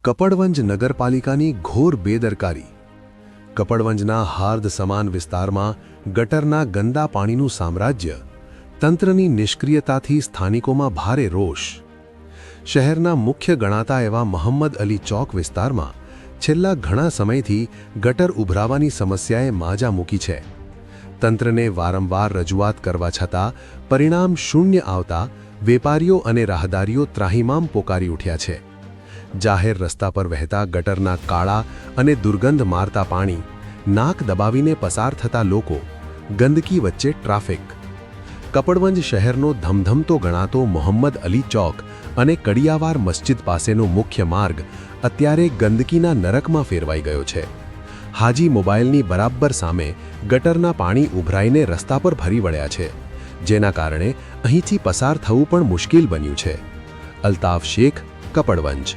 કપડવંજ નગરપાલિકાની ઘોર બેદરકારી। કપડવંજના હાર્દ સમાન વિસ્તારમાં ગટરના ગંદા પાણીનું સામ્રાજ્ય, તંત્રની નિષ્ક્રિયતાથી સ્થાનિકોમાં ભારે રોષ। શહેરના મુખ્ય ગણાતા એવા મોહમ્મદ અલી ચોક વિસ્તારમાં છેલ્લા ઘણા સમયથી ગટર ઉભરાવાની સમસ્યાએ માજા મૂકી છે। તંત્રને વારંવાર રજૂઆત કરવા છતાં પરિણામ શૂન્ય આવતા વેપારીઓ અને રાહદારીઓ ત્રાહિમામ પોકારી ઉઠ્યા છે। જાહેર રસ્તા પર વહેતા ગટરના કાળા અને દુર્ગંધ મારતા પાણી, નાક દબાવીને પસાર થતા લોકો, ગંદકી વચ્ચે ટ્રાફિક। કપડવંજ શહેરનો ધમધમતો ગણાતો મોહમ્મદ અલી ચોક અને કડિયાવાર મસ્જિદ પાસેનો મુખ્ય માર્ગ અત્યારે ગંદકીના નરકમાં ફેરવાઈ ગયો છે। હાજી મોબાઈલની બરાબર સામે ગટરના પાણી ઉભરાઈને રસ્તા પર ભરી વળ્યા છે, જેના કારણે અહીંથી પસાર થવું પણ મુશ્કેલ બન્યું છે। અલ્તાફ શેખ, કપડવંજ।